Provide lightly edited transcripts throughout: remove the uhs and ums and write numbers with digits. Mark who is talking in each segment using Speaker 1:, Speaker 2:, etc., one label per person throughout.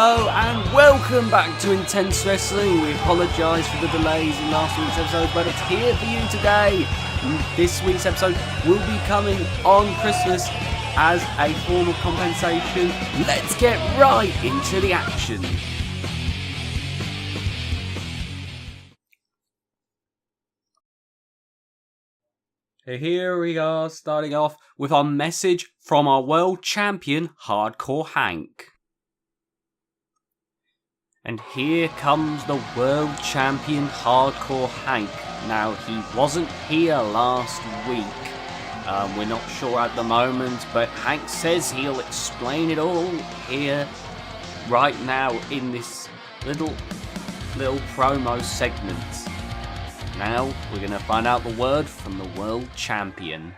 Speaker 1: Hello and welcome back to Intense Wrestling. We apologise for the delays in last week's episode, but it's here for you today. This week's episode will be coming on Christmas as a form of compensation. Let's get right into the action. Here we are, starting off with our message from our world champion, Hardcore Hank. And here comes the world champion, Hardcore Hank. Now, he wasn't here last week. We're not sure at the moment, but Hank says he'll explain it all here, right now, in this little promo segment. Now, we're going to find out the word from the world champion.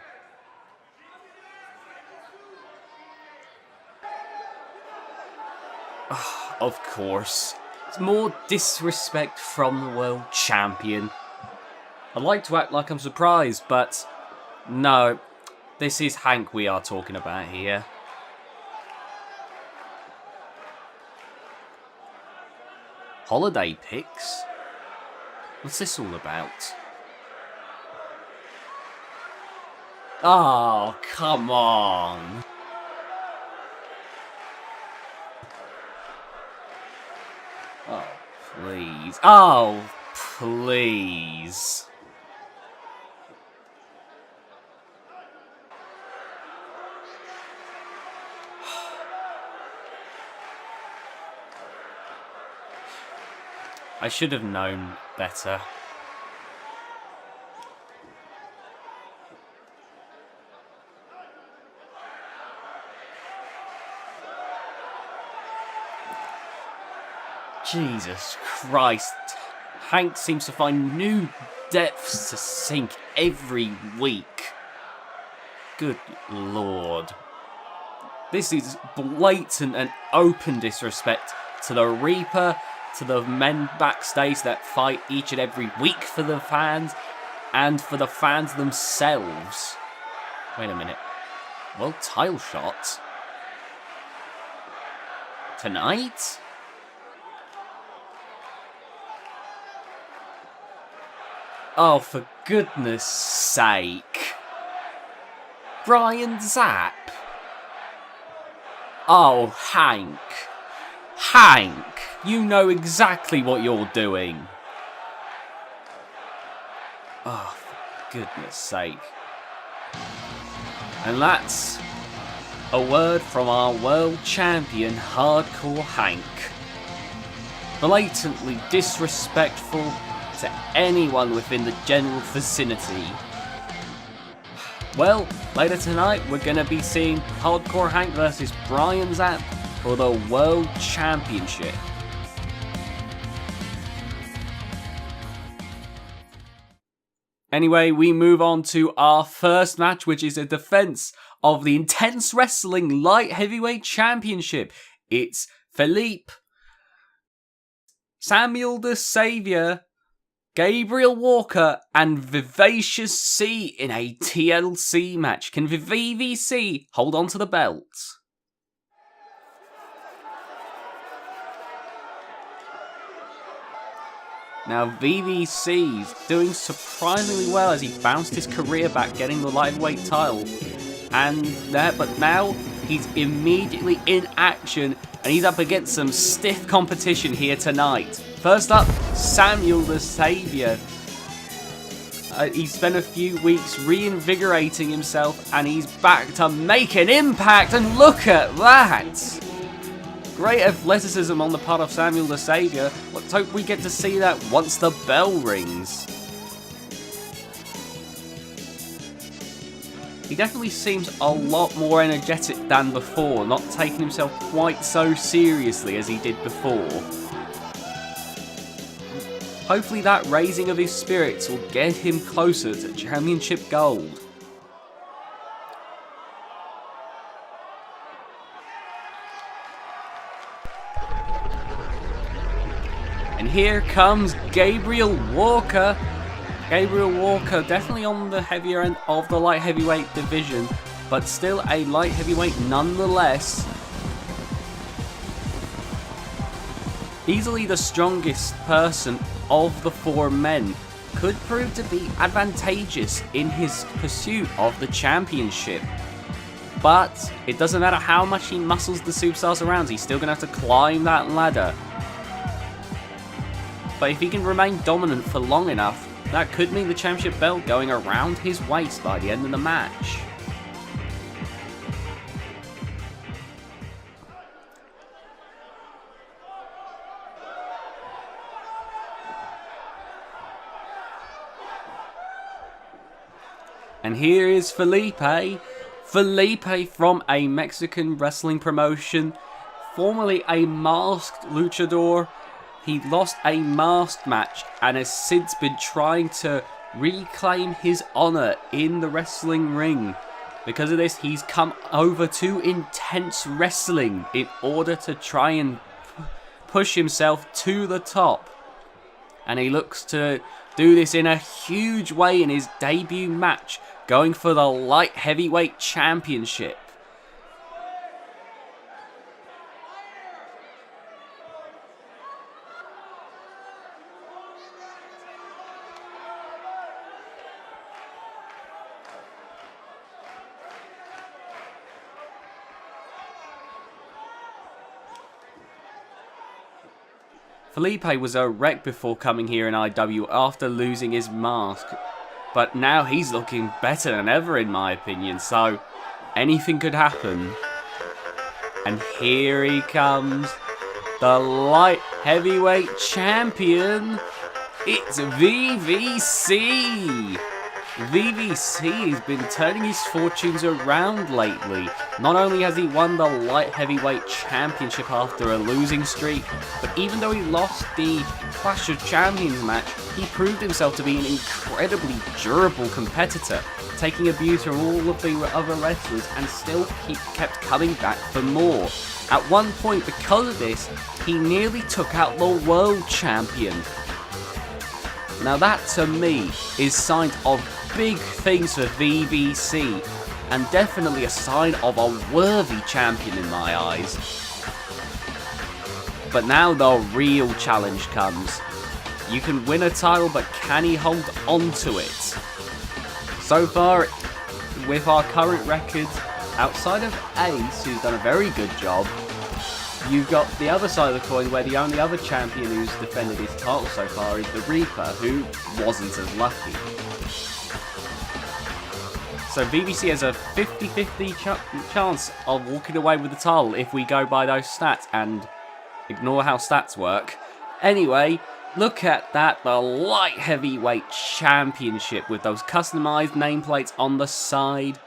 Speaker 1: Of course. It's more disrespect from the world champion. I'd like to act like I'm surprised, but no. This is Hank we are talking about here. Holiday pics? What's this all about? Oh, come on. Oh, please. Oh, please. I should have known better. Jesus Christ. Hank seems to find new depths to sink every week. Good Lord. This is blatant and open disrespect to the Reaper, to the men backstage that fight each and every week for the fans, and for the fans themselves. Wait a minute. Well, title shot. Tonight? Oh, for goodness sake. Brian Zapp. Oh, Hank. Hank, you know exactly what you're doing. Oh, for goodness sake. And that's a word from our world champion, Hardcore Hank. Blatantly disrespectful to anyone within the general vicinity. Well, later tonight we're going to be seeing Hardcore Hank versus Brian Zapp for the World Championship. Anyway, we move on to our first match, which is a defense of the Intense Wrestling Light Heavyweight Championship. It's Philippe, Samuel the Savior, Gabriel Walker, and Vivacious C in a TLC match. Can VVC hold on to the belt? Now, VVC's doing surprisingly well as he bounced his career back, getting the lightweight title. But now he's immediately in action, and he's up against some stiff competition here tonight. First up, Samuel the Savior. He spent a few weeks reinvigorating himself, and he's back to make an impact, and look at that! Great athleticism on the part of Samuel the Savior. Let's hope we get to see that once the bell rings. He definitely seems a lot more energetic than before, not taking himself quite so seriously as he did before. Hopefully that raising of his spirits will get him closer to championship gold. And here comes Gabriel Walker. Gabriel Walker definitely on the heavier end of the light heavyweight division, but still a light heavyweight nonetheless. easily the strongest person of the 4 men, could prove to be advantageous in his pursuit of the championship. But it doesn't matter how much he muscles the superstars around, he's still going to have to climb that ladder. But if he can remain dominant for long enough, that could mean the championship belt going around his waist by the end of the match. And here is Felipe. Felipe from a Mexican wrestling promotion, formerly a masked luchador. He lost a masked match and has since been trying to reclaim his honor in the wrestling ring. Because of this, he's come over to intense wrestling in order to try and push himself to the top. And he looks to do this in a huge way in his debut match, going for the light heavyweight championship. Felipe was a wreck before coming here in IW after losing his mask, but now he's looking better than ever in my opinion, so anything could happen. And here he comes, the light heavyweight champion, it's VVC! VVC has been turning his fortunes around lately. Not only has he won the light heavyweight championship after a losing streak, but even though he lost the Clash of Champions match, he proved himself to be an incredibly durable competitor, taking abuse from all of the other wrestlers and still kept coming back for more. At one point, because of this, he nearly took out the world champion. Now that to me is sign of big things for VVC, and definitely a sign of a worthy champion in my eyes. But now the real challenge comes. You can win a title, but can he hold on to it? So far, with our current records, outside of Ace, who's done a very good job, you've got the other side of the coin where the only other champion who's defended his title so far is the Reaper, who wasn't as lucky. So VVC has a 50-50 chance of walking away with the title if we go by those stats and ignore how stats work. Anyway, look at that, the light heavyweight championship with those customized nameplates on the side.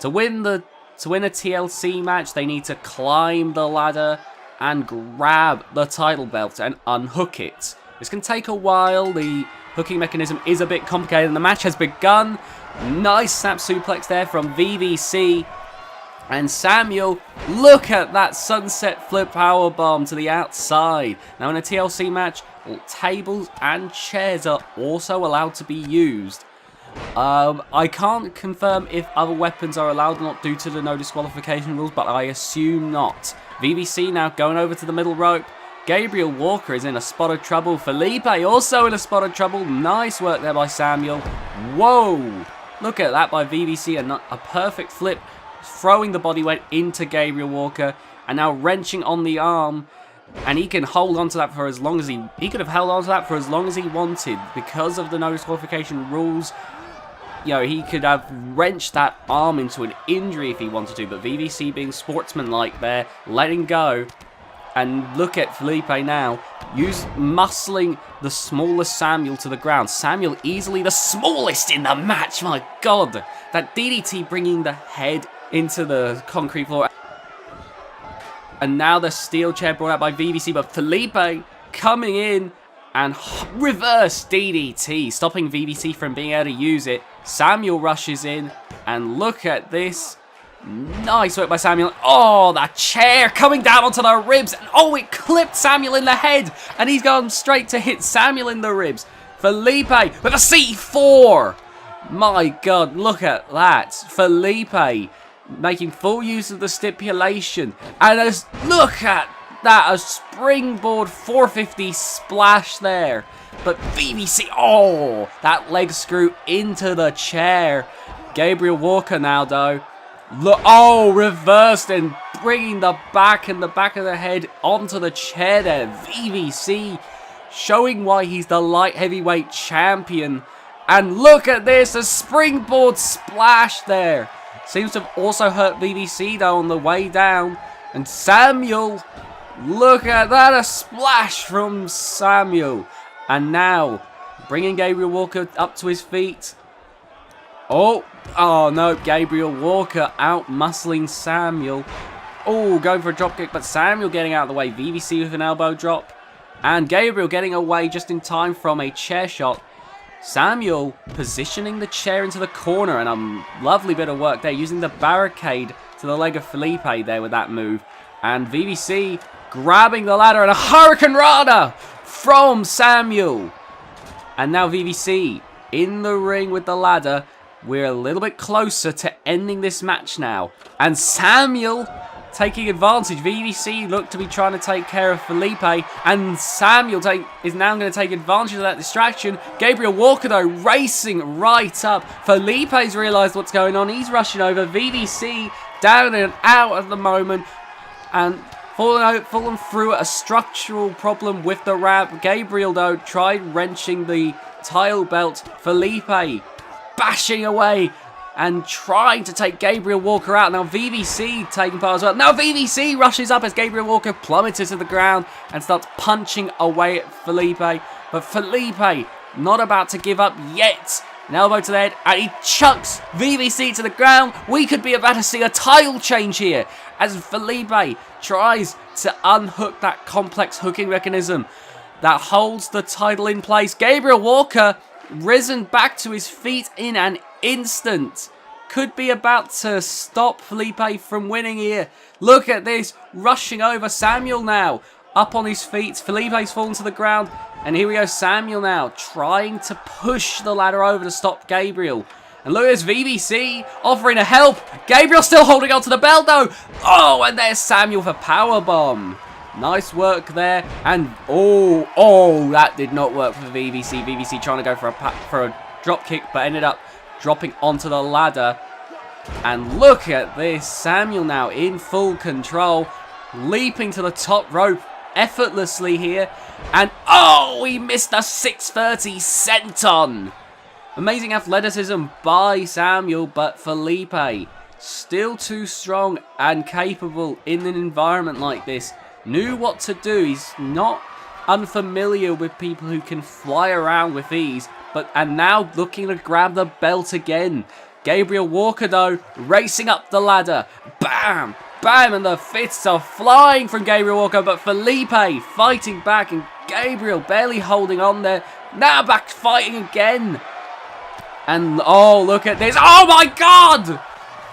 Speaker 1: To win a TLC match, they need to climb the ladder and grab the title belt and unhook it. This can take a while. The hooking mechanism is a bit complicated and the match has begun. Nice snap suplex there from VVC. And Samuel, look at that sunset flip powerbomb to the outside. Now in a TLC match, tables and chairs are also allowed to be used. I can't confirm if other weapons are allowed or not due to the no disqualification rules, but I assume not. VVC now going over to the middle rope. Gabriel Walker is in a spot of trouble. Felipe also in a spot of trouble. Nice work there by Samuel. Whoa! Look at that by VVC. A perfect flip, throwing the body weight into Gabriel Walker, and now wrenching on the arm. And he can hold on to that for as long as he could have held on to that for as long as he wanted because of the no disqualification rules. You know, he could have wrenched that arm into an injury if he wanted to, but VVC being sportsmanlike there, letting go. And look at Felipe now, muscling the smallest Samuel to the ground. Samuel easily the smallest in the match, my god. That DDT bringing the head into the concrete floor. And now the steel chair brought out by VVC, but Felipe coming in and reverse DDT, stopping VVC from being able to use it. Samuel rushes in, and look at this. Nice work by Samuel. Oh, that chair coming down onto the ribs. And oh, it clipped Samuel in the head. And he's gone straight to hit Samuel in the ribs. Felipe with a C4. My God, look at that. Felipe making full use of the stipulation. And look at at that, a springboard 450 splash there. But VVC, oh, that leg screw into the chair. Gabriel Walker now, though. Look, oh, reversed and bringing the back and the back of the head onto the chair there. VVC showing why he's the light heavyweight champion. And look at this, a springboard splash there. Seems to have also hurt VVC though on the way down. And Samuel, look at that, a splash from Samuel. And now, bringing Gabriel Walker up to his feet. Oh no, Gabriel Walker out-muscling Samuel. Oh, going for a dropkick, but Samuel getting out of the way. VVC with an elbow drop. And Gabriel getting away just in time from a chair shot. Samuel positioning the chair into the corner, and a lovely bit of work there, using the barricade to the leg of Felipe there with that move. And VVC grabbing the ladder, and a Hurricane Rana from Samuel. And now VVC in the ring with the ladder. We're a little bit closer to ending this match now. And Samuel taking advantage. VVC looked to be trying to take care of Felipe. And Samuel is now going to take advantage of that distraction. Gabriel Walker, though, racing right up. Felipe's realised what's going on. He's rushing over. VVC down and out at the moment. And fallen through a structural problem with the wrap. Gabriel, though, tried wrenching the title belt. Felipe bashing away and trying to take Gabriel Walker out. Now VVC taking part as well. Now VVC rushes up as Gabriel Walker plummets to the ground and starts punching away at Felipe. But Felipe not about to give up yet. An elbow to the head, and he chucks VVC to the ground. We could be about to see a title change here as Felipe tries to unhook that complex hooking mechanism that holds the title in place. Gabriel Walker risen back to his feet in an instant. Could be about to stop Felipe from winning here. Look at this, rushing over Samuel now. Up on his feet, Felipe's fallen to the ground. And here we go, Samuel now trying to push the ladder over to stop Gabriel. And look at this, VVC offering a help. Gabriel still holding on to the belt though. Oh, and there's Samuel for powerbomb. Nice work there. And oh, that did not work for VVC. VVC trying to go for a drop kick, but ended up dropping onto the ladder. And look at this, Samuel now in full control, leaping to the top rope effortlessly here. And oh, he missed a 630 senton. Amazing athleticism by Samuel, but Felipe still too strong and capable in an environment like this. Knew what to do. He's not unfamiliar with people who can fly around with ease, and now looking to grab the belt again. Gabriel Walker, though, racing up the ladder. Bam! Bam! And the fists are flying from Gabriel Walker, but Felipe fighting back, and Gabriel barely holding on there. Now back fighting again. And oh, look at this. Oh my god!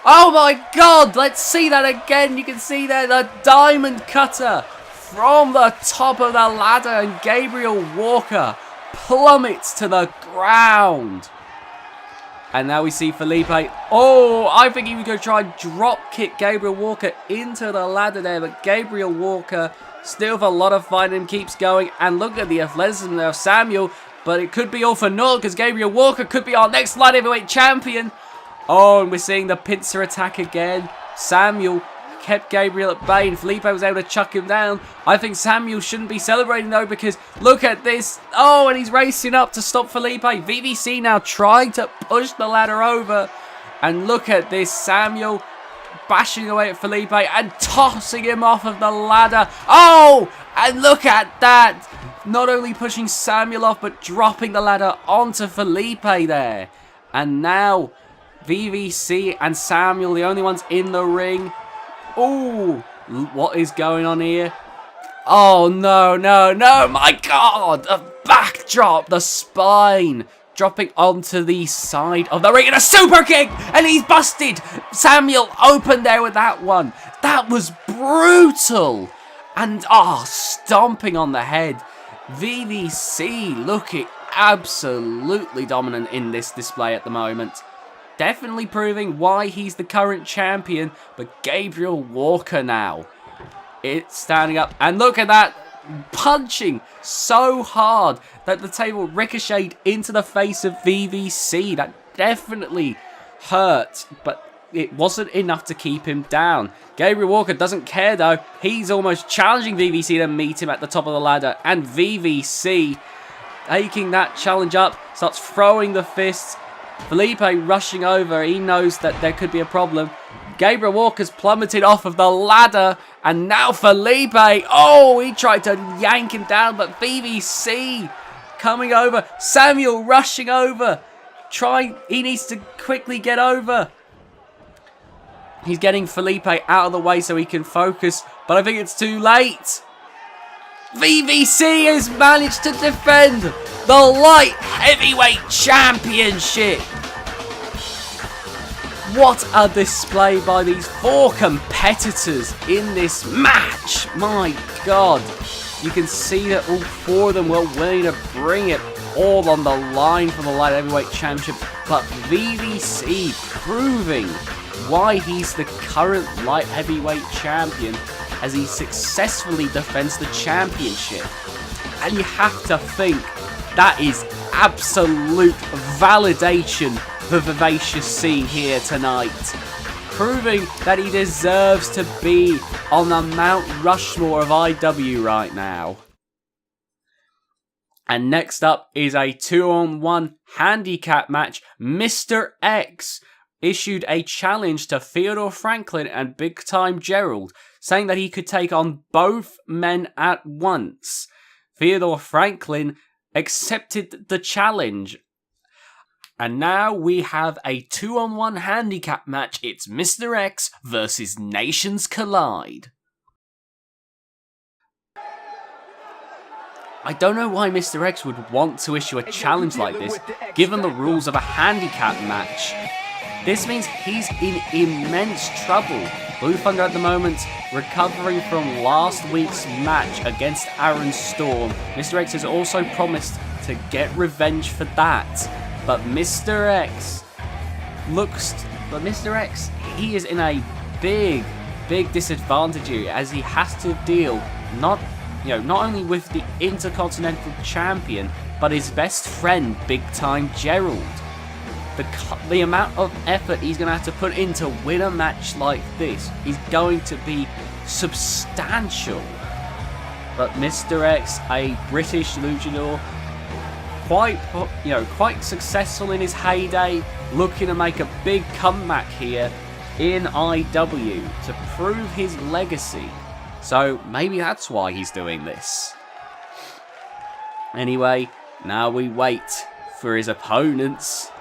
Speaker 1: Oh my god! Let's see that again. You can see there the diamond cutter from the top of the ladder, and Gabriel Walker plummets to the ground. And now we see Felipe. Oh, I think he was going to try and drop kick Gabriel Walker into the ladder there, but Gabriel Walker still with a lot of fight and keeps going. And look at the athleticism there of Samuel, but it could be all for naught because Gabriel Walker could be our next light heavyweight champion. Oh, and we're seeing the pincer attack again. Samuel kept Gabriel at bay, and Felipe was able to chuck him down. I think Samuel shouldn't be celebrating though, because look at this. Oh, and he's racing up to stop Felipe. VVC now trying to push the ladder over. And look at this, Samuel bashing away at Felipe and tossing him off of the ladder. Oh, and look at that. Not only pushing Samuel off, but dropping the ladder onto Felipe there. And now VVC and Samuel, the only ones in the ring. Oh, what is going on here? Oh, no, my God. A backdrop, the spine dropping onto the side of the ring, and a super kick, and he's busted. Samuel opened there with that one. That was brutal. And, stomping on the head. VVC looking absolutely dominant in this display at the moment. Definitely proving why he's the current champion, but Gabriel Walker now. It's standing up. And look at that. Punching so hard that the table ricocheted into the face of VVC. That definitely hurt, but it wasn't enough to keep him down. Gabriel Walker doesn't care though. He's almost challenging VVC to meet him at the top of the ladder. And VVC, taking that challenge up, starts throwing the fists. Felipe rushing over. He knows that there could be a problem. Gabriel Walker's plummeted off of the ladder. And now Felipe. Oh, he tried to yank him down. But VVC coming over. Samuel rushing over. He needs to quickly get over. He's getting Felipe out of the way so he can focus. But I think it's too late. VVC has managed to defend the Light Heavyweight Championship. What a display by these 4 competitors in this match. My God. You can see that all 4 of them were willing to bring it all on the line for the Light Heavyweight Championship. But VVC proving why he's the current Light Heavyweight Champion as he successfully defends the championship. And you have to think that is absolute validation for Vivacious C here tonight. Proving that he deserves to be on the Mount Rushmore of IW right now. And next up is a 2-on-1 handicap match. Mr. X issued a challenge to Theodore Franklin and Big Time Gerald, saying that he could take on both men at once. Theodore Franklin accepted the challenge. And now we have a 2-on-1 handicap match. It's Mr. X versus Nations Collide. I don't know why Mr. X would want to issue a challenge like this, given the rules of a handicap match. This means he's in immense trouble. Blue Thunder at the moment recovering from last week's match against Aaron Storm. Mr. X has also promised to get revenge for that. But Mr. X he is in a big disadvantage here as he has to deal not only with the Intercontinental Champion, but his best friend, Big Time Gerald. The amount of effort he's going to have to put in to win a match like this is going to be substantial. But Mr. X, a British luchador, quite successful in his heyday, looking to make a big comeback here in IW to prove his legacy. So maybe that's why he's doing this. Anyway, now we wait for his opponents.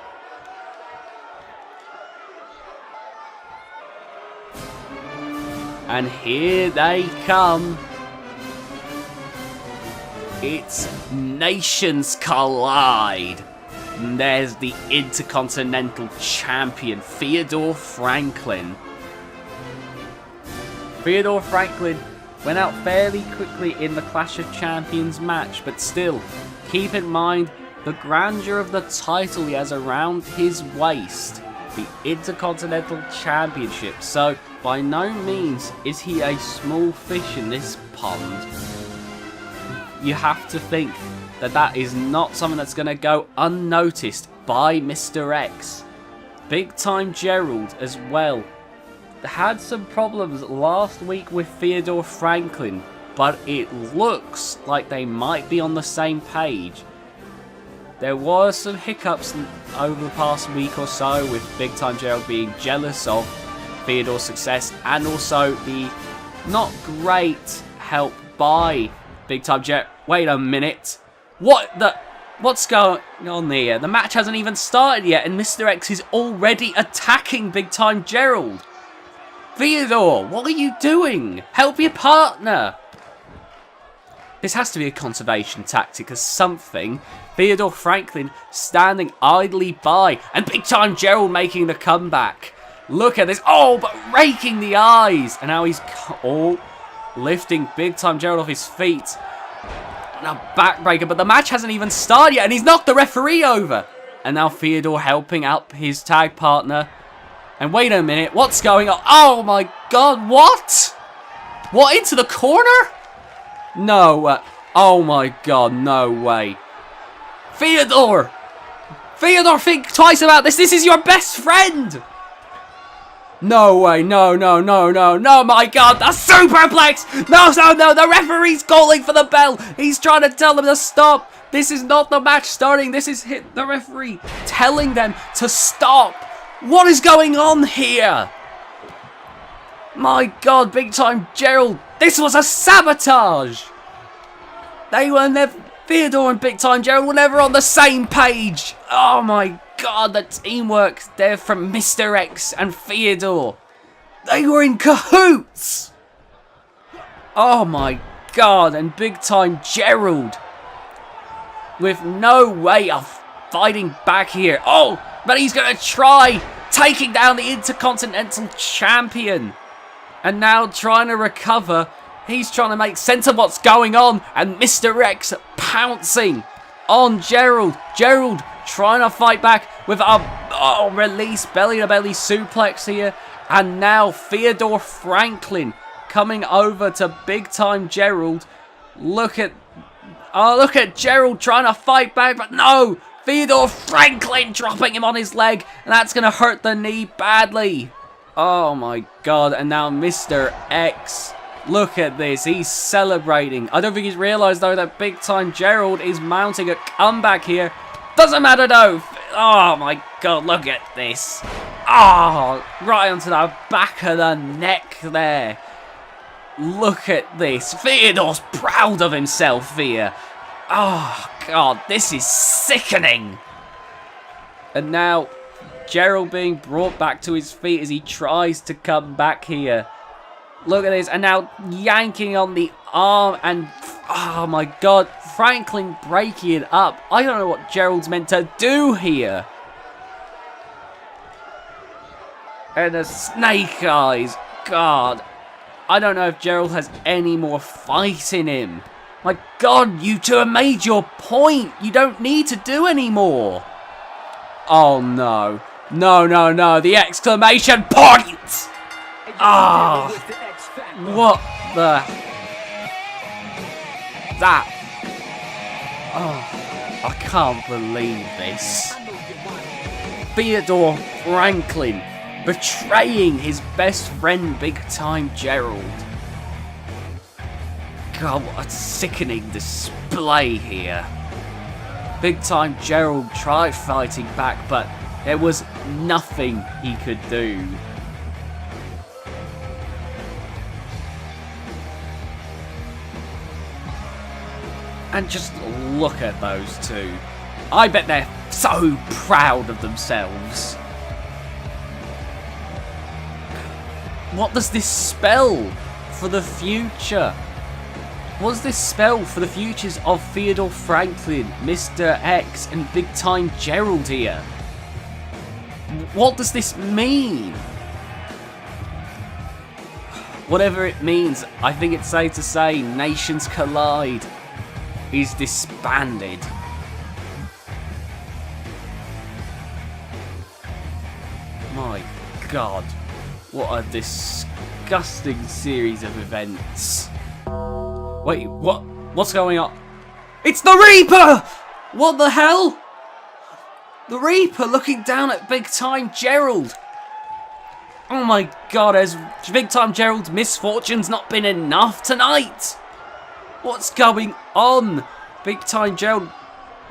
Speaker 1: And here they come. It's Nations Collide. And there's the Intercontinental Champion, Theodore Franklin. Theodore Franklin went out fairly quickly in the Clash of Champions match, but still, keep in mind the grandeur of the title he has around his waist. The Intercontinental Championship. So, by no means is he a small fish in this pond. You have to think that that is not something that's going to go unnoticed by Mr. X. Big Time Gerald as well had some problems last week with Theodore Franklin, but it looks like they might be on the same page. There were some hiccups over the past week or so with Big Time Gerald being jealous of Theodore's success and also the not great help by Big Time Gerald. Wait a minute. What's going on here? The match hasn't even started yet and Mr. X is already attacking Big Time Gerald. Theodore, what are you doing? Help your partner. This has to be a conservation tactic or something. Theodore Franklin standing idly by and Big Time Gerald making the comeback. Look at this. Oh, but raking the eyes. And now he's lifting Big Time Gerald off his feet. And a backbreaker, but the match hasn't even started yet and he's knocked the referee over. And now Theodore helping out his tag partner. And wait a minute, what's going on? Oh my god, what? What, into the corner? No, oh my god, no way. Theodore! Theodore, think twice about this. This is your best friend! No way, no, my god, a superplex! No, the referee's calling for the bell. He's trying to tell them to stop. This is not the match starting. This is the referee telling them to stop. What is going on here? My god, Big Time Gerald, this was a sabotage! They were never, Theodore and Big Time Gerald were never on the same page! Oh my god, the teamwork there from Mr. X and Theodore. They were in cahoots! Oh my god, and Big Time Gerald with no way of fighting back here. Oh, but he's gonna try taking down the Intercontinental Champion. And now trying to recover, he's trying to make sense of what's going on. And Mr. X pouncing on Gerald. Gerald trying to fight back with a release belly-to-belly suplex here. And now Theodore Franklin coming over to Big Time Gerald. Look at Gerald trying to fight back, but no! Theodore Franklin dropping him on his leg, and that's going to hurt the knee badly. Oh my god, and now Mr. X. Look at this, he's celebrating. I don't think he's realised though that Big Time Gerald is mounting a comeback here. Doesn't matter though. Oh my god, look at this. Oh, right onto the back of the neck there. Look at this. Theodore's proud of himself here. Oh god, this is sickening. And now Gerald being brought back to his feet as he tries to come back here. Look at this, and now yanking on the arm, and oh my god, Franklin breaking it up. I don't know what Gerald's meant to do here. And the snake eyes, god. I don't know if Gerald has any more fight in him. My god, you two have made your point. You don't need to do any more. Oh no. No, the exclamation point! Ah, what the... That... Oh, I can't believe this. Theodore Franklin betraying his best friend Big Time Gerald. God, what a sickening display here. Big Time Gerald tried fighting back, but there was nothing he could do. And just look at those two. I bet they're so proud of themselves. What does this spell for the future? What does this spell for the futures of Theodore Franklin, Mr. X, and Big Time Gerald here? What does this mean? Whatever it means, I think it's safe to say Nations Collide is disbanded. My god, what a disgusting series of events. Wait, what? What's going on? It's the Reaper! What the hell? The Reaper looking down at Big Time Gerald. Oh my god, has Big Time Gerald's misfortunes not been enough tonight? What's going on? Big Time Gerald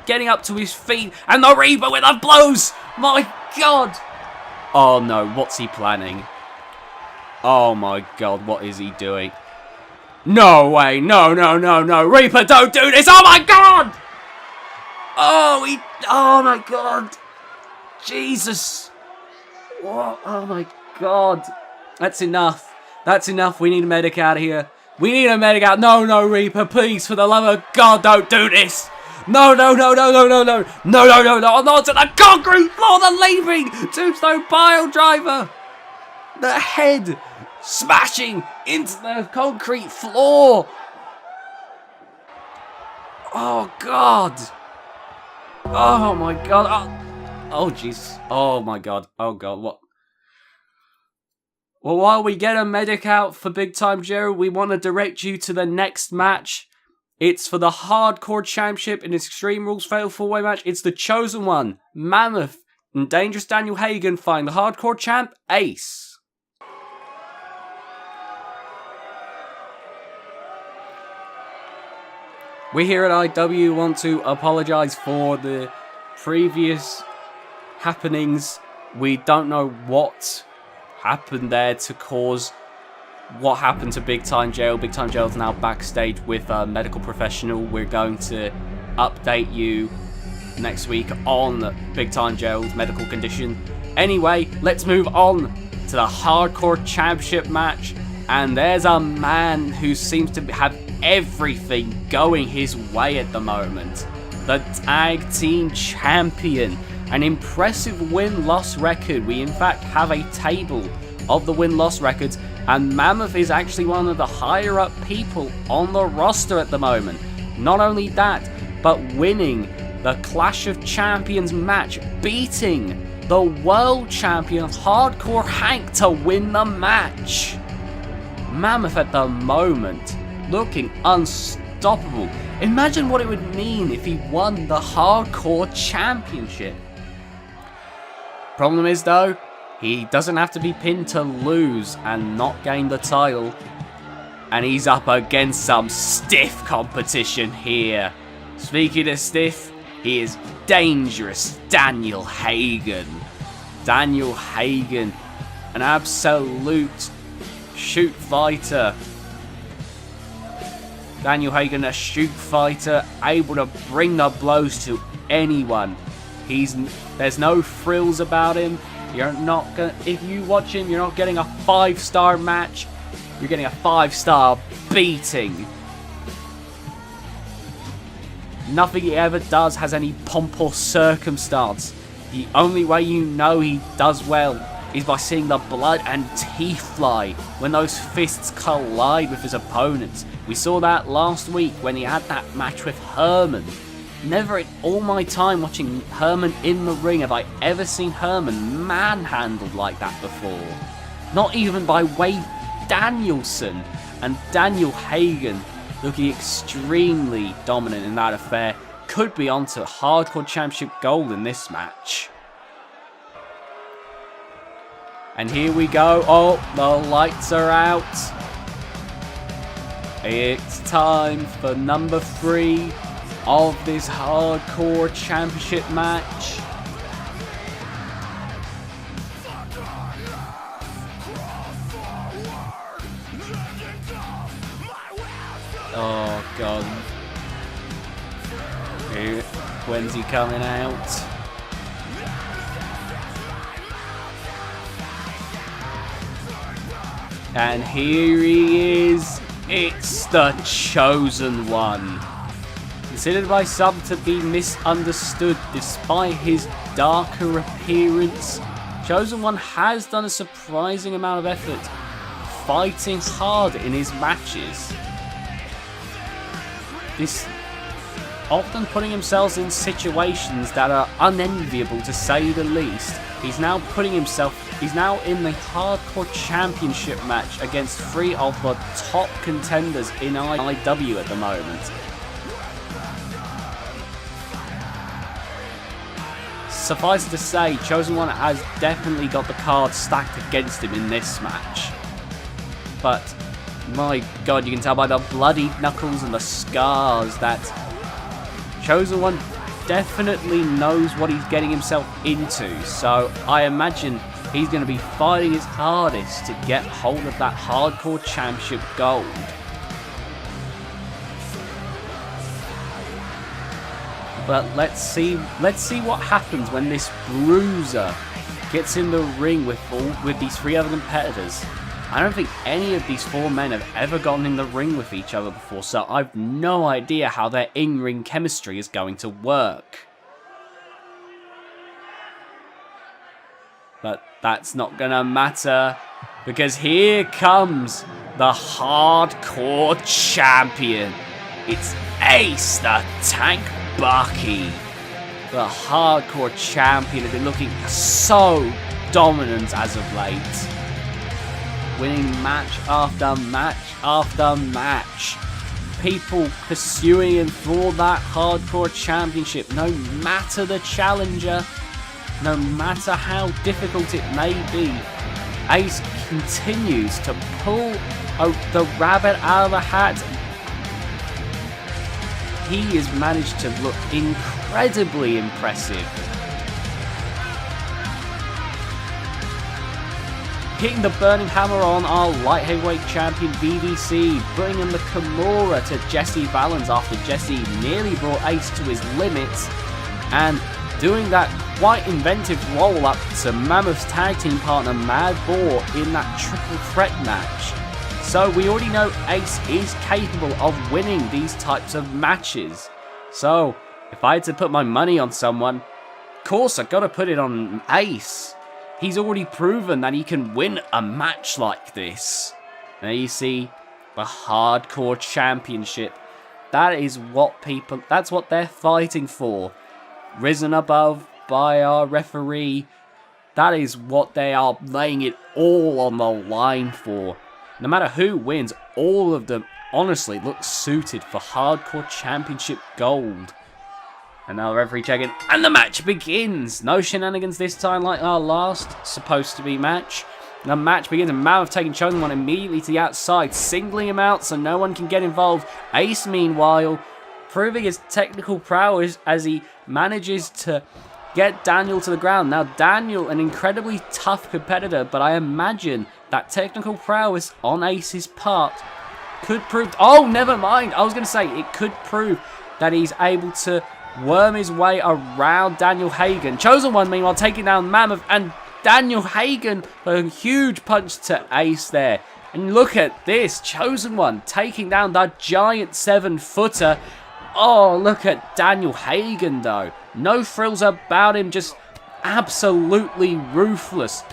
Speaker 1: getting up to his feet, and the Reaper with the blows! My god! Oh no, what's he planning? Oh my god, what is he doing? No way, no, Reaper, don't do this! Oh my god! Oh my god! Jesus! What? Oh my god! That's enough. That's enough. We need a medic out of here. We need a medic out. No, Reaper, please, for the love of God, don't do this! No, not to the concrete floor, the leaping tombstone pile driver! The head smashing into the concrete floor! Oh god! Oh my god! Oh jeez! Oh my god! Oh god! Well, while we get a medic out for Big Time Joe, we want to direct you to the next match. It's for the Hardcore Championship in Extreme Rules Fatal 4-Way match. It's the Chosen One, Mammoth, and Dangerous Daniel Hagen fighting the Hardcore Champ, Ace. We here at IW want to apologise for the previous happenings. We don't know what happened there to cause what happened to Big Time Jail. Big Time Jail is now backstage with a medical professional. We're going to update you next week on Big Time Jail's medical condition. Anyway, let's move on to the Hardcore Championship match. And there's a man who seems to have everything going his way at the moment. The Tag Team Champion. An impressive win-loss record. We in fact have a table of the win-loss records, and Mammoth is actually one of the higher up people on the roster at the moment. Not only that, but winning the Clash of Champions match, beating the World Champion Hardcore Hank to win the match. Mammoth at the moment looking unstoppable. Imagine what it would mean if he won the Hardcore Championship. Problem is though, he doesn't have to be pinned to lose and not gain the title. And he's up against some stiff competition here. Speaking of stiff, he is Dangerous Daniel Hagen. Daniel Hagen, an absolute shoot fighter. Daniel Hagen, a shoot fighter, able to bring the blows to anyone. There's no frills about him. You're not gonna, if you watch him, you're not getting a 5-star match. You're getting a 5-star beating. Nothing he ever does has any pomp or circumstance. The only way you know he does well is by seeing the blood and teeth fly when those fists collide with his opponents. We saw that last week when he had that match with Herman. Never in all my time watching Herman in the ring have I ever seen Herman manhandled like that before. Not even by Wade Danielson. And Daniel Hagen, looking extremely dominant in that affair, could be onto Hardcore Championship gold in this match. And here we go. Oh, the lights are out. It's time for number 3 of this Hardcore Championship match. Oh god. When's he coming out? And here he is. It's the Chosen One. Considered by some to be misunderstood despite his darker appearance, Chosen One has done a surprising amount of effort fighting hard in his matches. This often putting himself in situations that are unenviable to say the least. He's now in the Hardcore Championship match against 3 of the top contenders in IW at the moment. Suffice it to say, Chosen One has definitely got the cards stacked against him in this match. But, my god, you can tell by the bloody knuckles and the scars that Chosen One definitely knows what he's getting himself into. So, I imagine he's going to be fighting his hardest to get hold of that Hardcore Championship gold. But let's see what happens when this bruiser gets in the ring with these 3 other competitors. I don't think any of these 4 men have ever gotten in the ring with each other before, so I've no idea how their in-ring chemistry is going to work. But that's not gonna matter, because here comes the Hardcore Champion. It's Ace the Tank Bucky. The Hardcore Champion has been looking so dominant as of late. winning match after match after match. People pursuing him for that hardcore championship, no matter the challenger, no matter how difficult it may be. Ace continues to pull the rabbit out of the hat. He has managed to look incredibly impressive. Hitting the Burning Hammer on our light heavyweight champion VVC, bringing the Kimura to Jesse Valens after Jesse nearly brought Ace to his limits, and doing that quite inventive roll-up to Mammoth's tag team partner Mad Boar in that triple threat match. So we already know Ace is capable of winning these types of matches. So if I had to put my money on someone, of course I've got to put it on Ace. He's already proven that he can win a match like this. There you see the hardcore championship. That's what they're fighting for. Risen above by our referee. That is what they are laying it all on the line for. No matter who wins, all of them honestly look suited for hardcore championship gold. And now the referee checking, and the match begins! No shenanigans this time like our last supposed to be match. The match begins and Mammoth taking Chosen One immediately to the outside, singling him out so no one can get involved. Ace, meanwhile, proving his technical prowess as he manages to get Daniel to the ground. Now Daniel, an incredibly tough competitor, but I imagine that technical prowess on Ace's part could prove... Oh, never mind! I was going to say, it could prove that he's able to worm his way around Daniel Hagen. Chosen One, meanwhile, taking down Mammoth, and Daniel Hagen, a huge punch to Ace there. And look at this, Chosen One taking down that giant 7-footer. Oh, look at Daniel Hagen, though. No frills about him, just absolutely ruthless.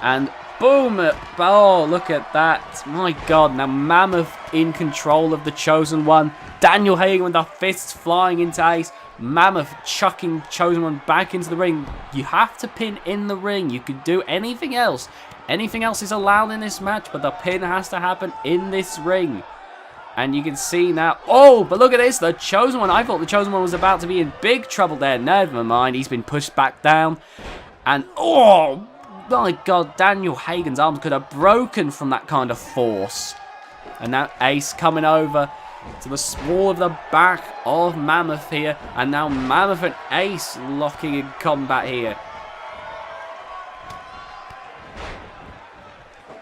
Speaker 1: And boom! Oh, look at that. My God, now Mammoth in control of the Chosen One. Daniel Hagen with the fists flying into Ace. Mammoth chucking Chosen One back into the ring. You have to pin in the ring. You could do anything else. Anything else is allowed in this match, but the pin has to happen in this ring. And you can see now... Oh, but look at this. The Chosen One. I thought the Chosen One was about to be in big trouble there. Never mind. He's been pushed back down. And... Oh, my God. Daniel Hagen's arms could have broken from that kind of force. And now Ace coming over to the small of the back of Mammoth here. And now Mammoth and Ace locking in combat here.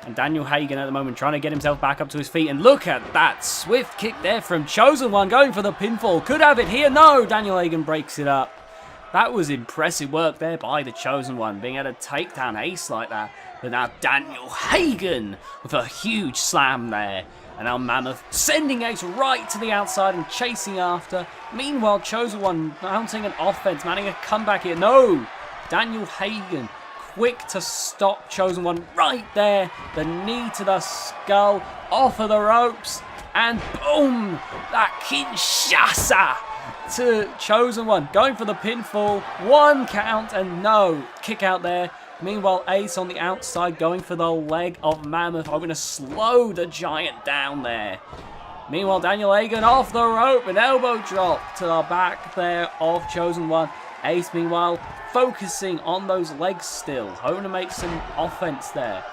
Speaker 1: And Daniel Hagen at the moment trying to get himself back up to his feet. And look at that swift kick there from Chosen One going for the pinfall. Could have it here. No, Daniel Hagen breaks it up. That was impressive work there by the Chosen One, being able to take down Ace like that. But now Daniel Hagen with a huge slam there. And now Mammoth sending Ace right to the outside and chasing after. Meanwhile, Chosen One mounting an offense, mounting a comeback here. No! Daniel Hagen quick to stop Chosen One right there. The knee to the skull, off of the ropes. And boom! That Kinshasa to Chosen One. Going for the pinfall. 1 count and no. Kick out there. Meanwhile, Ace on the outside going for the leg of Mammoth, hoping to slow the giant down there. Meanwhile, Daniel Hagen off the rope, an elbow drop to the back there of Chosen One. Ace, meanwhile, focusing on those legs still, hoping to make some offense there.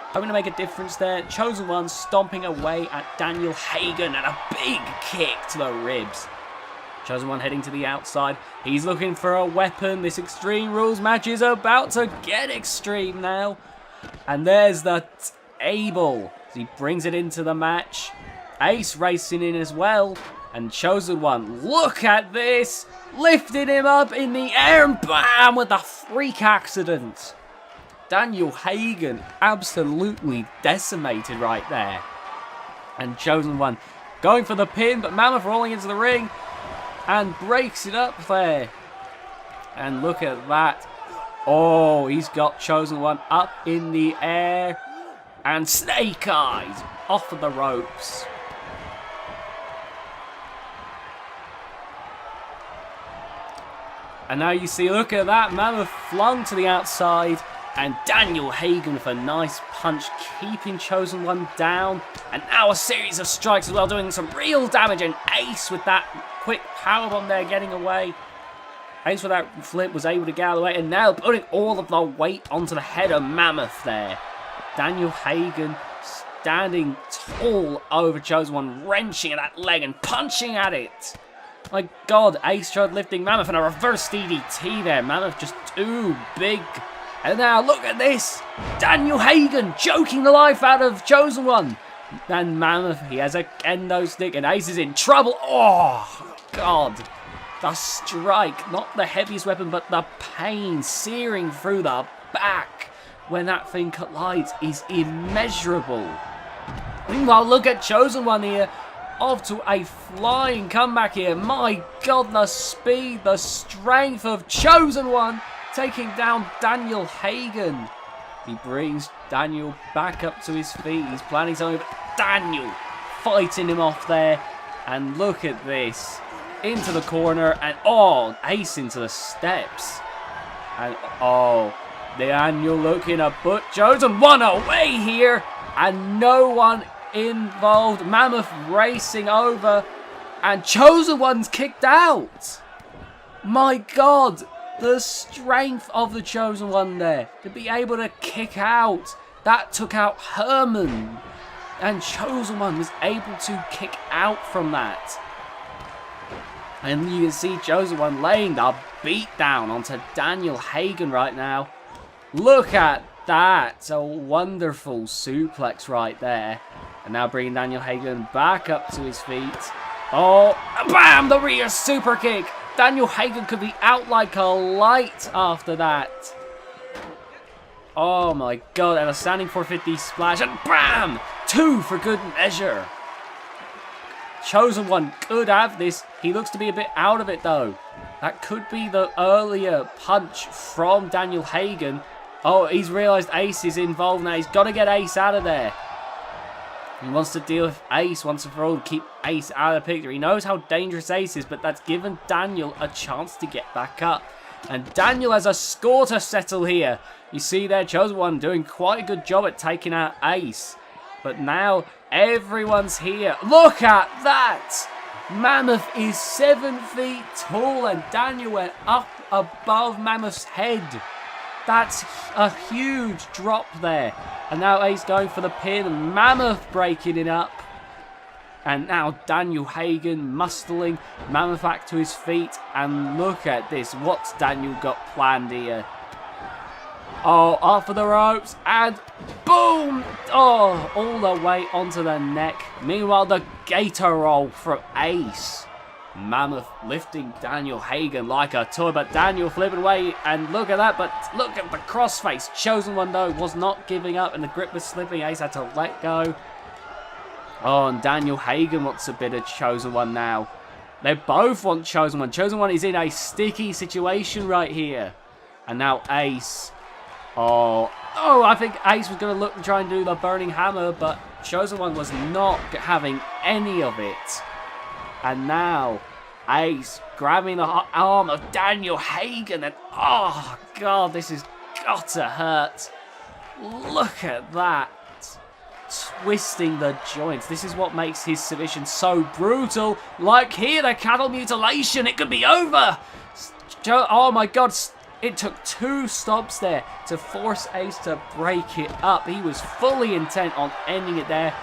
Speaker 1: Hoping to make a difference there. Chosen One stomping away at Daniel Hagen and a big kick to the ribs. Chosen One heading to the outside. He's looking for a weapon. This Extreme Rules match is about to get extreme now. And there's the table. He brings it into the match. Ace racing in as well. And Chosen One, look at this. Lifted him up in the air and bam with a freak accident. Daniel Hagen absolutely decimated right there. And Chosen One going for the pin, but Mammoth rolling into the ring. And breaks it up there. And look at that. Oh, he's got Chosen One up in the air. And Snake Eyes off of the ropes. And now you see, look at that. Mammoth flung to the outside. And Daniel Hagen with a nice punch, keeping Chosen One down. And now a series of strikes as well, doing some real damage. And Ace with that quick powerbomb there, getting away. Ace with that flip was able to get out of the way. And now putting all of the weight onto the head of Mammoth there. Daniel Hagen standing tall over Chosen One, wrenching at that leg and punching at it. My God, Ace tried lifting Mammoth and a reverse DDT there. Mammoth just too big. And now look at this. Daniel Hagen choking the life out of Chosen One. And Mammoth, he has a kendo stick and Ace is in trouble. Oh, God. The strike, not the heaviest weapon, but the pain searing through the back when that thing collides is immeasurable. Meanwhile, look at Chosen One here. Off to a flying comeback here. My God, the speed, the strength of Chosen One. Taking down Daniel Hagen. He brings Daniel back up to his feet. He's planning something, but Daniel fighting him off there. And look at this. Into the corner and Ace into the steps. And Daniel looking to put Chosen One away here. And no one involved. Mammoth racing over. And Chosen One's kicked out. My God. The strength of the Chosen One there. To be able to kick out. That took out Herman. And Chosen One was able to kick out from that. And you can see Chosen One laying the beat down onto Daniel Hagen right now. Look at that. A wonderful suplex right there. And now bringing Daniel Hagen back up to his feet. Bam! The rear super kick. Daniel Hagen could be out like a light after that. Oh my God, and a standing 450 splash, and bam! 2 for good measure. Chosen One could have this. He looks to be a bit out of it though. That could be the earlier punch from Daniel Hagen. He's realised Ace is involved now. He's got to get Ace out of there. He wants to deal with Ace once and for all, keep Ace out of the picture. He knows how dangerous Ace is, but that's given Daniel a chance to get back up. And Daniel has a score to settle here. You see there, Chosen One doing quite a good job at taking out Ace. But now everyone's here. Look at that! Mammoth is 7 feet tall and Daniel went up above Mammoth's head. That's a huge drop there. And now Ace going for the pin and Mammoth breaking it up. And now Daniel Hagen muscling Mammoth back to his feet. And look at this. What's Daniel got planned here? Off of the ropes and boom! All the way onto the neck. Meanwhile, the gator roll from Ace. Mammoth lifting Daniel Hagen like a toy, but Daniel flipping away, and look at that, but look at the crossface. Chosen One, though, was not giving up, and the grip was slipping. Ace had to let go. And Daniel Hagen wants a bit of Chosen One now. They both want Chosen One. Chosen One is in a sticky situation right here. And now Ace. I think Ace was going to look and try and do the Burning Hammer, but Chosen One was not having any of it. And now Ace grabbing the arm of Daniel Hagen, and God, this has got to hurt. Look at that. Twisting the joints. This is what makes his submission so brutal. Like here, the cattle mutilation. It could be over. Oh my God. It took 2 stops there to force Ace to break it up. He was fully intent on ending it there.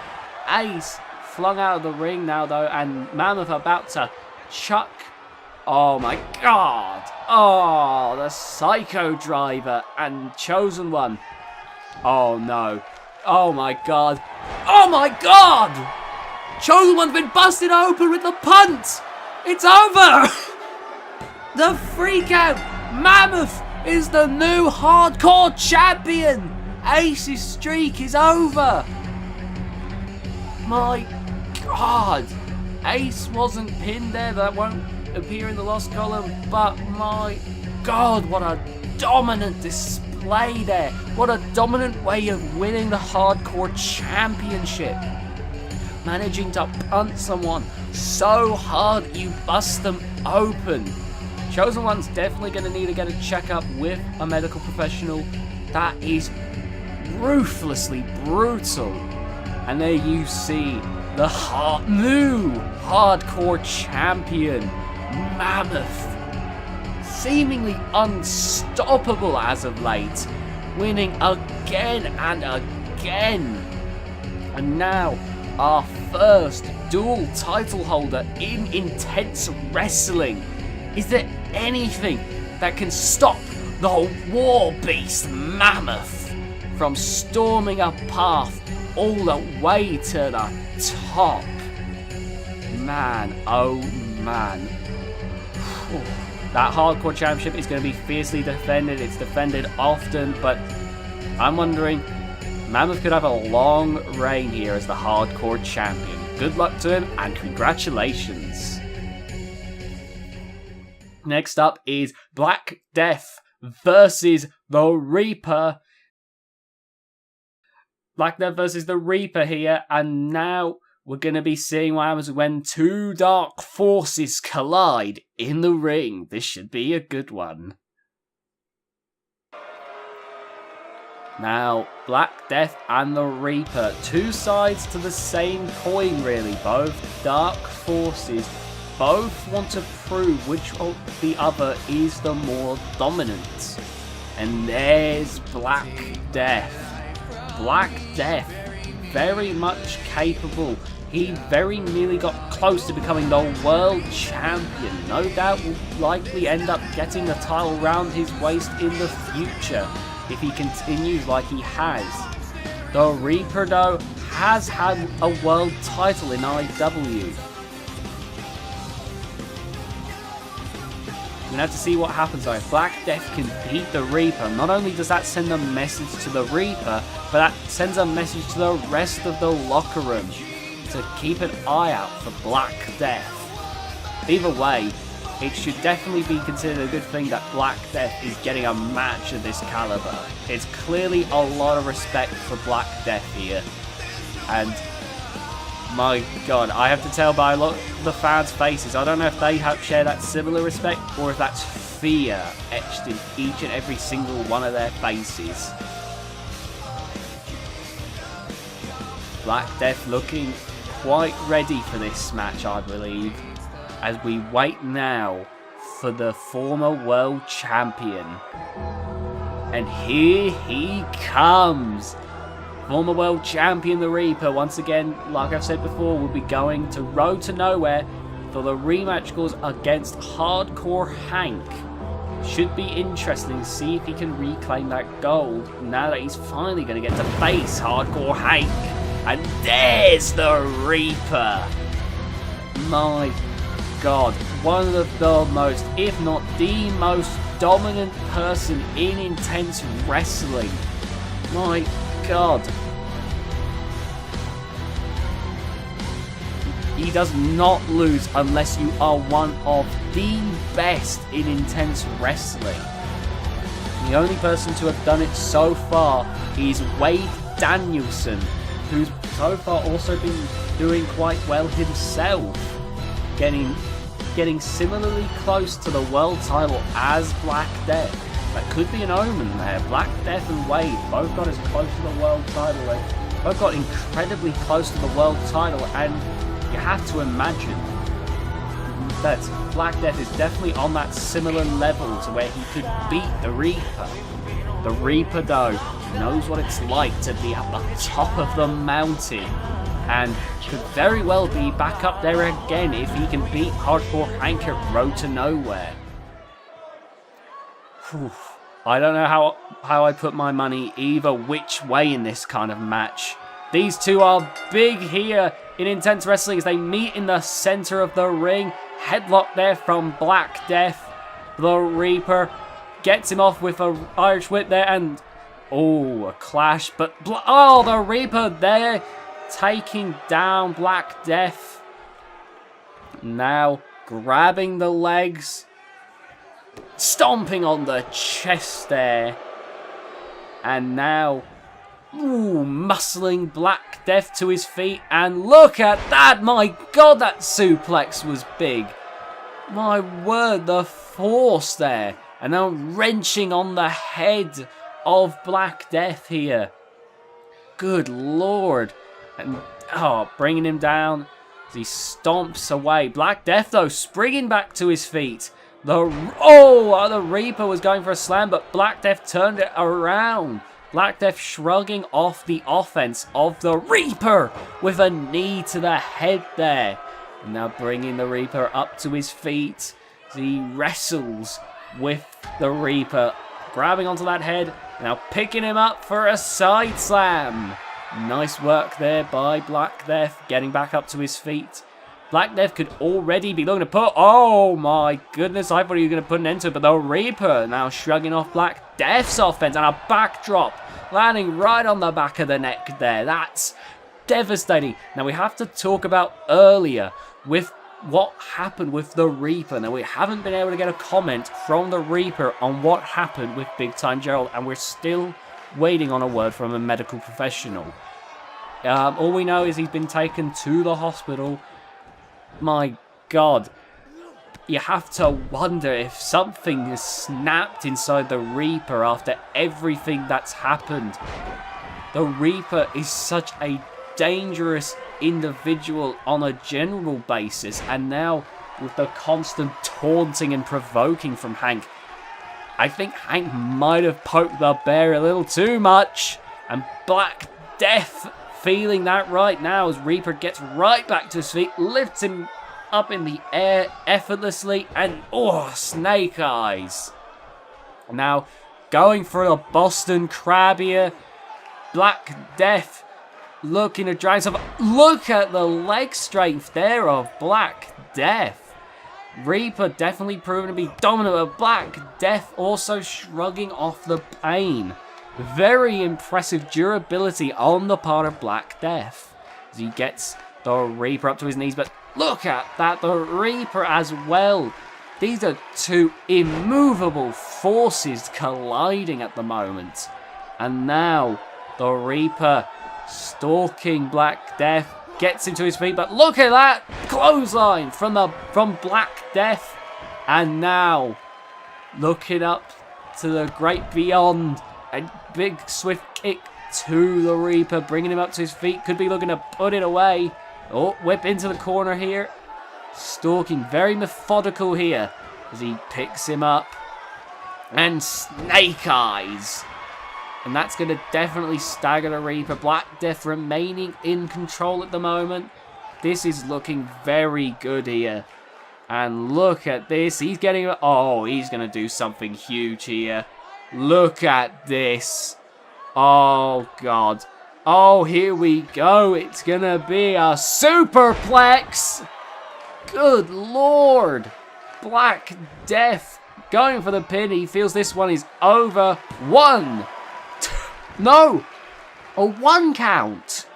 Speaker 1: Ace flung out of the ring now though, and Mammoth about to chuck. Oh my God. The Psycho Driver and Chosen One. Oh no. Oh my God. Oh my God! Chosen One's been busted open with the punt! It's over! The freak out! Mammoth is the new hardcore champion! Ace's streak is over! My God! Ace wasn't pinned there, that won't appear in the lost column, but my God, what a dominant display there. What a dominant way of winning the hardcore championship. Managing to punt someone so hard you bust them open. Chosen One's definitely going to need to get a checkup with a medical professional. That is ruthlessly brutal. And there you see the new hardcore champion, Mammoth. Seemingly unstoppable as of late, winning again and again. And now, our first dual title holder in Intense Wrestling. Is there anything that can stop the War Beast Mammoth from storming a path all the way to the top? Man, oh man. That hardcore championship is going to be fiercely defended. It's defended often, but I'm wondering, Mammoth could have a long reign here as the hardcore champion. Good luck to him and congratulations. Next up is Black Death versus the Reaper. Black Death versus the Reaper here, and now we're going to be seeing what happens when two dark forces collide in the ring. This should be a good one. Now, Black Death and the Reaper, two sides to the same coin really, both dark forces. Both want to prove which of the other is the more dominant. And there's Black Death. Black Death, very much capable. He very nearly got close to becoming the world champion. No doubt will likely end up getting the title round his waist in the future if he continues like he has. The Reaper though has had a world title in IW. We're going to have to see what happens though. If Black Death can beat the Reaper, not only does that send a message to the Reaper, but that sends a message to the rest of the locker room to keep an eye out for Black Death. Either way, it should definitely be considered a good thing that Black Death is getting a match of this caliber. It's clearly a lot of respect for Black Death here. And my god, I have to tell by a lot of the fans' faces, I don't know if they share that similar respect or if that's fear etched in each and every single one of their faces. Black Death looking quite ready for this match, I believe, as we wait now for the former world champion. And here he comes. Former world champion, the Reaper, once again, like I've said before, will be going to Road to Nowhere for the rematch goals against Hardcore Hank. Should be interesting to see if he can reclaim that gold now that he's finally going to get to face Hardcore Hank. And there's the Reaper. My god, one of the most, if not the most dominant person in Intense Wrestling. My god. He does not lose unless you are one of the best in Intense Wrestling. The only person to have done it so far is Wade Danielson, who's so far also been doing quite well himself, getting similarly close to the world title as Black Death. That could be an omen there. Black Death and Wade both got as close to the world title. They both got incredibly close to the world title, and you have to imagine that Black Death is definitely on that similar level to where he could beat the Reaper. The Reaper, though, knows what it's like to be at the top of the mountain, and could very well be back up there again if he can beat Hardcore Hank at Road to Nowhere. Whew. I don't know how I put my money either which way in this kind of match. These two are big here in Intense Wrestling as they meet in the center of the ring. Headlock there from Black Death. The Reaper gets him off with an Irish whip there, and oh, a clash. But the Reaper there taking down Black Death. Now grabbing the legs, stomping on the chest there, and now muscling Black Death to his feet. And look at that! My god, that suplex was big. My word, the force there. And now wrenching on the head of Black Death here. Good lord. And, bringing him down as he stomps away. Black Death, though, springing back to his feet. The Reaper was going for a slam, but Black Death turned it around. Black Death shrugging off the offense of the Reaper with a knee to the head there. And now bringing the Reaper up to his feet as he wrestles with the Reaper. Grabbing onto that head, now picking him up for a side slam. Nice work there by Black Death, getting back up to his feet. Black Death could already be looking to put... Oh my goodness, I thought he was going to put an end to it, but the Reaper now shrugging off Black Death's offense and a backdrop, landing right on the back of the neck there. That's devastating. Now we have to talk about earlier with what happened with the Reaper. Now we haven't been able to get a comment from the Reaper on what happened with Big Time Gerald, and we're still waiting on a word from a medical professional. All we know is he's been taken to the hospital. My God, you have to wonder if something has snapped inside the Reaper after everything that's happened. The Reaper is such a dangerous individual on a general basis, and now with the constant taunting and provoking from Hank, I think Hank might have poked the bear a little too much, and Black Death feeling that right now as Reaper gets right back to his feet, lifts him up in the air effortlessly, and snake eyes. Now going for a Boston Crab here. Black Death looking to drag himself. Look at the leg strength there of Black Death. Reaper definitely proven to be dominant, but Black Death also shrugging off the pain. Very impressive durability on the part of Black Death as he gets the Reaper up to his knees. But look at that, the Reaper as well. These are two immovable forces colliding at the moment. And now the Reaper stalking Black Death, gets him to his feet, but look at that clothesline from Black Death. And now looking up to the great beyond, a big swift kick to the Reaper, bringing him up to his feet, could be looking to put it away. Whip into the corner here, stalking, very methodical here as he picks him up, and snake eyes. And that's going to definitely stagger the Reaper. Black Death remaining in control at the moment. This is looking very good here. And look at this. He's getting... he's going to do something huge here. Look at this. Oh, God. Oh, here we go. It's going to be a superplex. Good Lord. Black Death going for the pin. He feels this one is over. 1. No! A 1 count!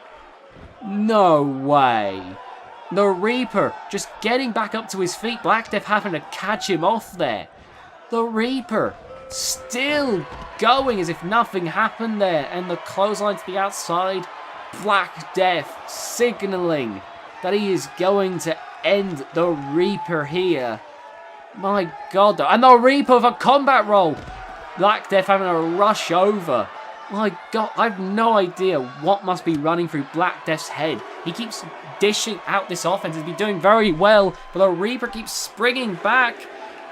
Speaker 1: No way! The Reaper just getting back up to his feet. Black Death having to catch him off there. The Reaper still going as if nothing happened there. And the clothesline to the outside. Black Death signaling that he is going to end the Reaper here. My God, though. And the Reaper with a combat roll. Black Death having a rush over. My God, I have no idea what must be running through Black Death's head. He keeps dishing out this offense. He's been doing very well, but the Reaper keeps springing back.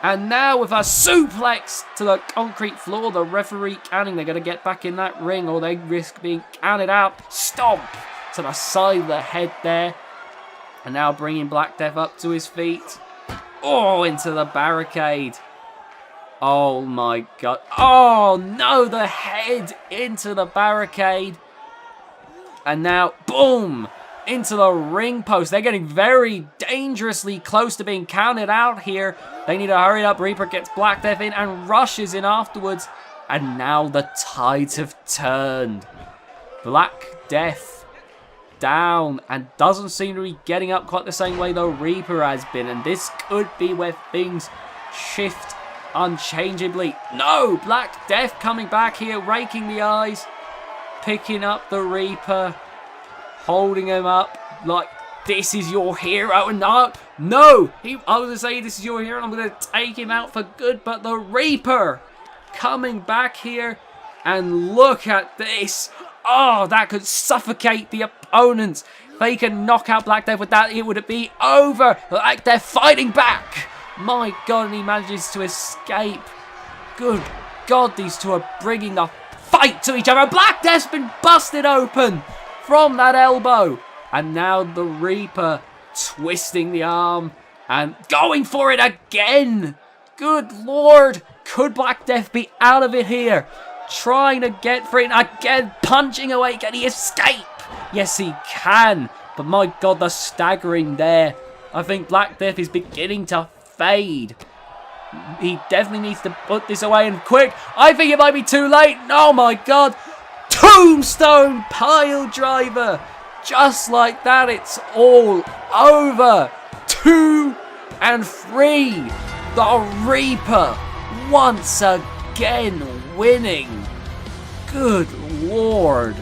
Speaker 1: And now with a suplex to the concrete floor, the referee counting. They're going to get back in that ring or they risk being counted out. Stomp to the side of the head there. And now bringing Black Death up to his feet. Into the barricade. Oh my God. Oh no, the head into the barricade. And now, boom, into the ring post. They're getting very dangerously close to being counted out here. They need to hurry up. Reaper gets Black Death in and rushes in afterwards. And now the tides have turned. Black Death down and doesn't seem to be getting up quite the same way the Reaper has been. And this could be where things shift unchangeably. No! Black Death coming back here, raking the eyes, picking up the Reaper, holding him up like this is your hero. And no! I was going to say this is your hero and I'm going to take him out for good, but the Reaper coming back here And look at this. Oh, that could suffocate the opponents. If they can knock out Black Death with that, it would be over. Like they're fighting back. My God, and he manages to escape. Good God, these two are bringing the fight to each other. Black Death's been busted open from that elbow. And now the Reaper twisting the arm and going for it again. Good Lord. Could Black Death be out of it here? Trying to get for it again. Punching away. Can he escape? Yes, he can. But my God, the staggering there. I think Black Death is beginning to fade. He definitely needs to put this away and quick. I think it might be too late. Oh my God. Tombstone pile driver. Just like that, it's all over. 2 and 3. The Reaper once again winning. Good Lord.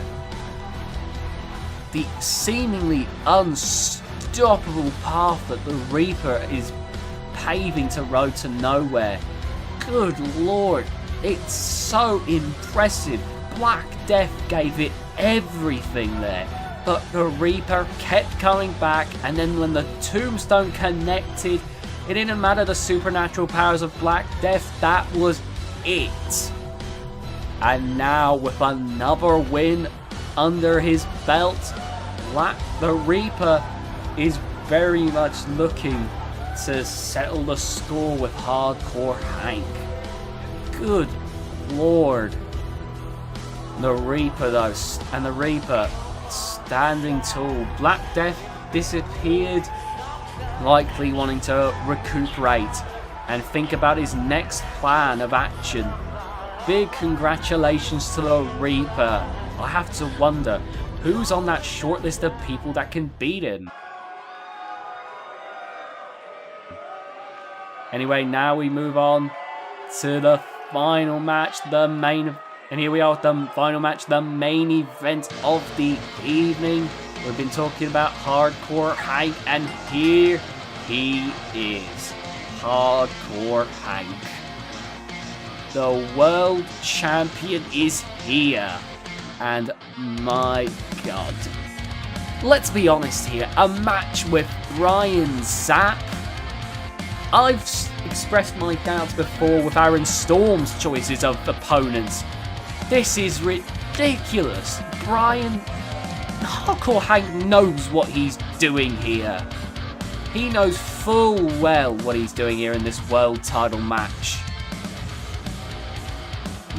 Speaker 1: The seemingly unstoppable path that the Reaper is paving to road to nowhere. Good Lord. It's so impressive. Black Death gave it everything there. But the Reaper kept coming back, and then when the Tombstone connected, it didn't matter the supernatural powers of Black Death, that was it. And now with another win under his belt, the Reaper is very much looking to settle the score with Hardcore Hank. Good Lord. The Reaper though, and the Reaper standing tall. Black Death disappeared, likely wanting to recuperate and think about his next plan of action. Big congratulations to the Reaper. I have to wonder who's on that short list of people that can beat him. Anyway, now we move on to the final match, and here we are with the final match, the main event of the evening. We've been talking about Hardcore Hank, and here he is, Hardcore Hank. The world champion is here, and my God. Let's be honest here, a match with Brian Zapp. I've expressed my doubts before with Aaron Storm's choices of opponents. This is ridiculous. Hardcore Hank knows what he's doing here. He knows full well what he's doing here in this world title match.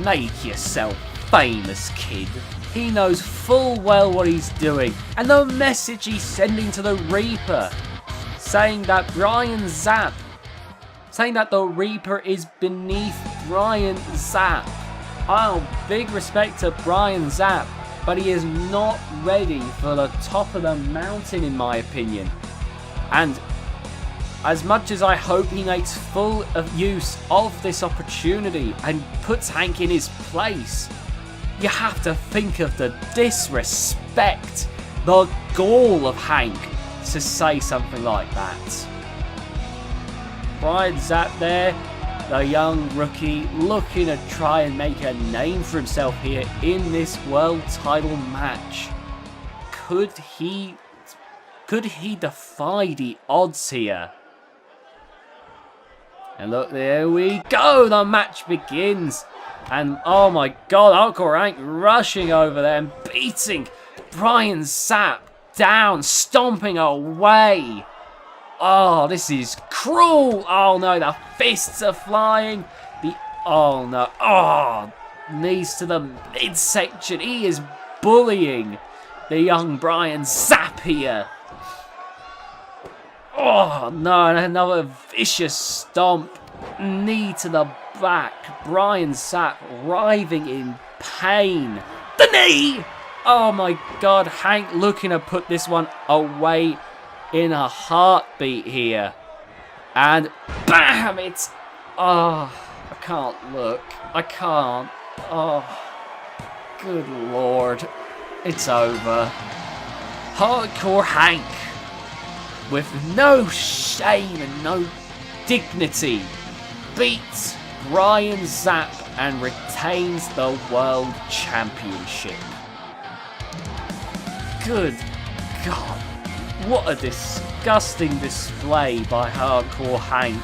Speaker 1: Make yourself famous, kid. He knows full well what he's doing. And the message he's sending to the Reaper, saying that the Reaper is beneath Brian Zapp. Oh, big respect to Brian Zapp, but he is not ready for the top of the mountain in my opinion. And as much as I hope he makes full use of this opportunity and puts Hank in his place, you have to think of the disrespect, the gall of Hank to say something like that. Brian Zapp there, the young rookie, looking to try and make a name for himself here in this world title match. Could he defy the odds here? And look, there we go, the match begins. And oh my God, Hardcore Hank rushing over there and beating Brian Zapp down, stomping away. Oh, this is cruel. Oh no, the fists are flying. Oh no. Oh, knees to the midsection. He is bullying the young Brian Zapp here. Oh no, and another vicious stomp. Knee to the back. Brian Zapp writhing in pain. The knee! Oh my God, Hank looking to put this one away in a heartbeat here. And bam! It's... Oh, I can't look. I can't. Oh, good Lord. It's over. Hardcore Hank, with no shame and no dignity, beats Brian Zapp and retains the World Championship. Good God, what a disgusting display by Hardcore Hank.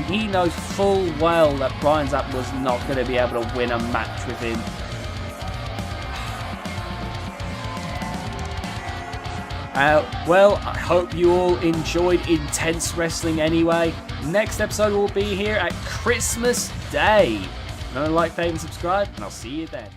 Speaker 1: He knows full well that Brian Zapp was not going to be able to win a match with him. Well, I hope you all enjoyed Intense Wrestling anyway. Next episode will be here at Christmas Day. Remember to like, favorite, and subscribe, and I'll see you then.